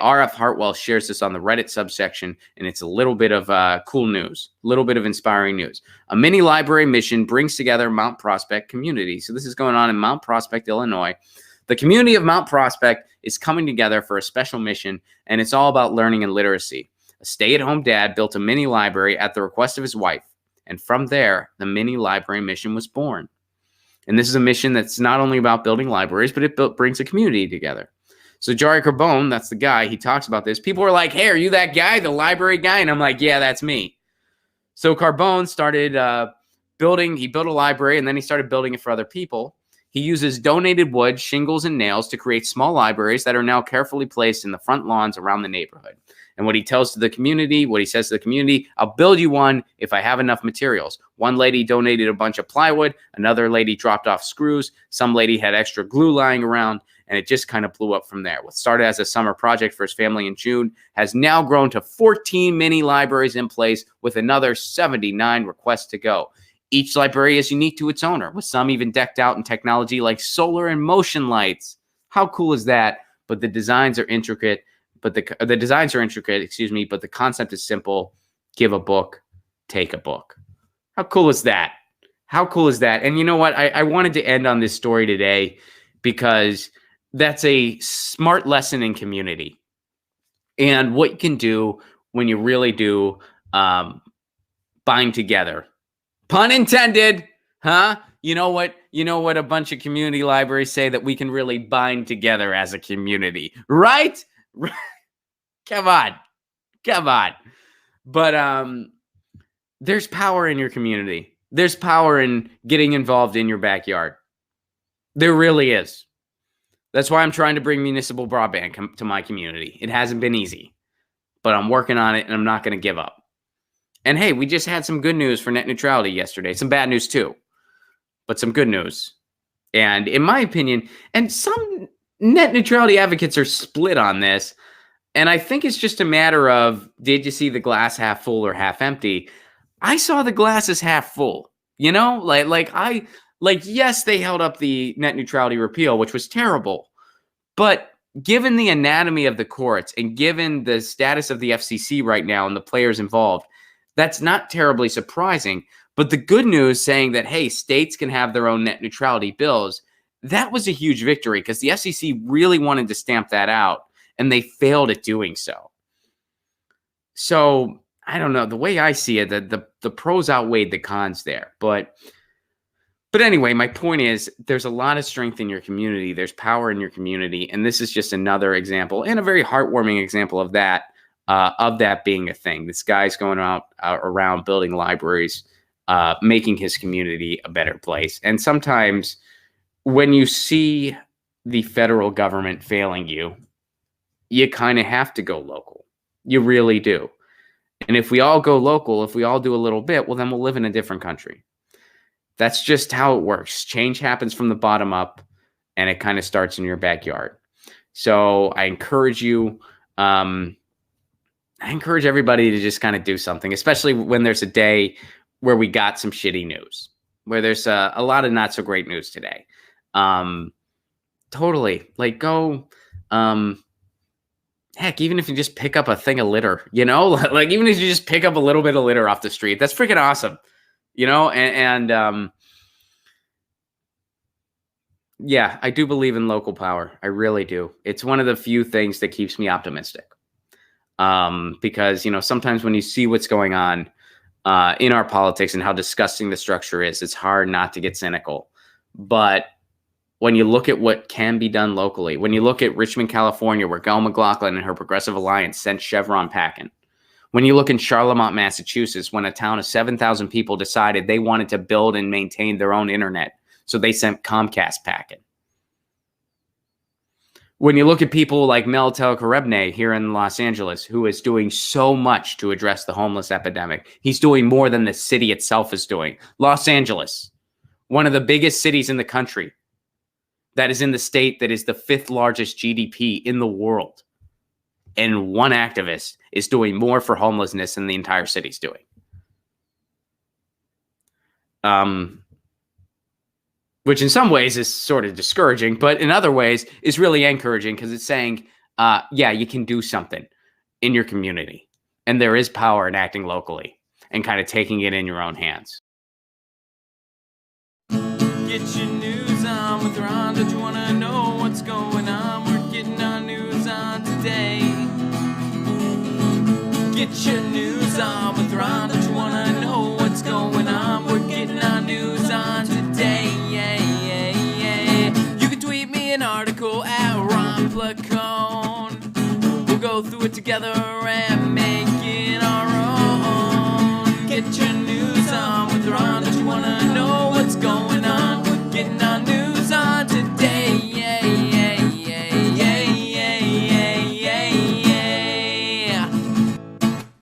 RF Hartwell shares this on the Reddit subsection, and it's a little bit of cool news, a little bit of inspiring news. A mini library mission brings together Mount Prospect community. So this is going on in Mount Prospect, Illinois. The community of Mount Prospect is coming together for a special mission, and it's all about learning and literacy. A stay-at-home dad built a mini library at the request of his wife, and from there, the mini library mission was born. And this is a mission that's not only about building libraries, but it brings a community together. So Jari Carbone, that's the guy, he talks about this. People are like, hey, are you that guy, the library guy? And I'm like, yeah, that's me. So Carbone started he built a library, and then he started building it for other people. He uses donated wood, shingles, and nails to create small libraries that are now carefully placed in the front lawns around the neighborhood. And what he says to the community, I'll build you one if I have enough materials. One lady donated a bunch of plywood. Another lady dropped off screws. Some lady had extra glue lying around, and it just kind of blew up from there. What started as a summer project for his family in June has now grown to 14 mini libraries in place with another 79 requests to go. Each library is unique to its owner, with some even decked out in technology like solar and motion lights. How cool is that? But the designs are intricate. But the concept is simple. Give a book, take a book. How cool is that? How cool is that? And you know what? I wanted to end on this story today because that's a smart lesson in community and what you can do when you really do bind together. Pun intended, huh? You know what a bunch of community libraries say, that we can really bind together as a community, right? Come on. But there's power in your community. There's power in getting involved in your backyard. There really is. That's why I'm trying to bring municipal broadband to my community. It hasn't been easy, but I'm working on it, and I'm not going to give up. And hey, we just had some good news for net neutrality yesterday. Some bad news too, but some good news. And in my opinion, and some net neutrality advocates are split on this, and I think it's just a matter of, did you see the glass half full or half empty? I saw the glass as half full. You know, yes, they held up the net neutrality repeal, which was terrible. But given the anatomy of the courts and given the status of the FCC right now and the players involved, that's not terribly surprising. But the good news saying that, hey, states can have their own net neutrality bills, that was a huge victory because the FCC really wanted to stamp that out, and they failed at doing so. So I don't know. The way I see it, the pros outweighed the cons there. But anyway, my point is, there's a lot of strength in your community. There's power in your community. And this is just another example, and a very heartwarming example of that being a thing. This guy's going out around building libraries, making his community a better place. And sometimes when you see the federal government failing you, you kind of have to go local. You really do. And if we all go local, if we all do a little bit, well, then we'll live in a different country. That's just how it works. Change happens from the bottom up, and it kind of starts in your backyard. So I encourage you, I encourage everybody to just kind of do something, especially when there's a day where we got some shitty news, where there's a lot of not so great news today. Totally. Like, go, heck, even if you just pick up a thing of litter, you know, like even if you just pick up a little bit of litter off the street, that's freaking awesome, you know? And yeah, I do believe in local power. I really do. It's one of the few things that keeps me optimistic. Because, you know, sometimes when you see what's going on in our politics and how disgusting the structure is, it's hard not to get cynical. But when you look at what can be done locally, when you look at Richmond, California, where Gail McLaughlin and her Progressive Alliance sent Chevron packing, when you look in Charlemont, Massachusetts, when a town of 7,000 people decided they wanted to build and maintain their own internet, so they sent Comcast packing. When you look at people like Mel Telkarebne here in Los Angeles, who is doing so much to address the homeless epidemic, he's doing more than the city itself is doing. Los Angeles, one of the biggest cities in the country, that is in the state that is the 5th largest GDP in the world. And one activist is doing more for homelessness than the entire city's doing. Which in some ways is sort of discouraging, but in other ways is really encouraging, because it's saying yeah, you can do something in your community. And there is power in acting locally and kind of taking it in your own hands. Get your news on with Ron. Don't you want to know what's going on? We're getting our news on today. Get your news on with Ron. Don't you want to know what's going on? We're getting our news on today. Yeah, yeah, yeah. You can tweet me an article at Ron Placone. We'll go through it together and make it our own. Get your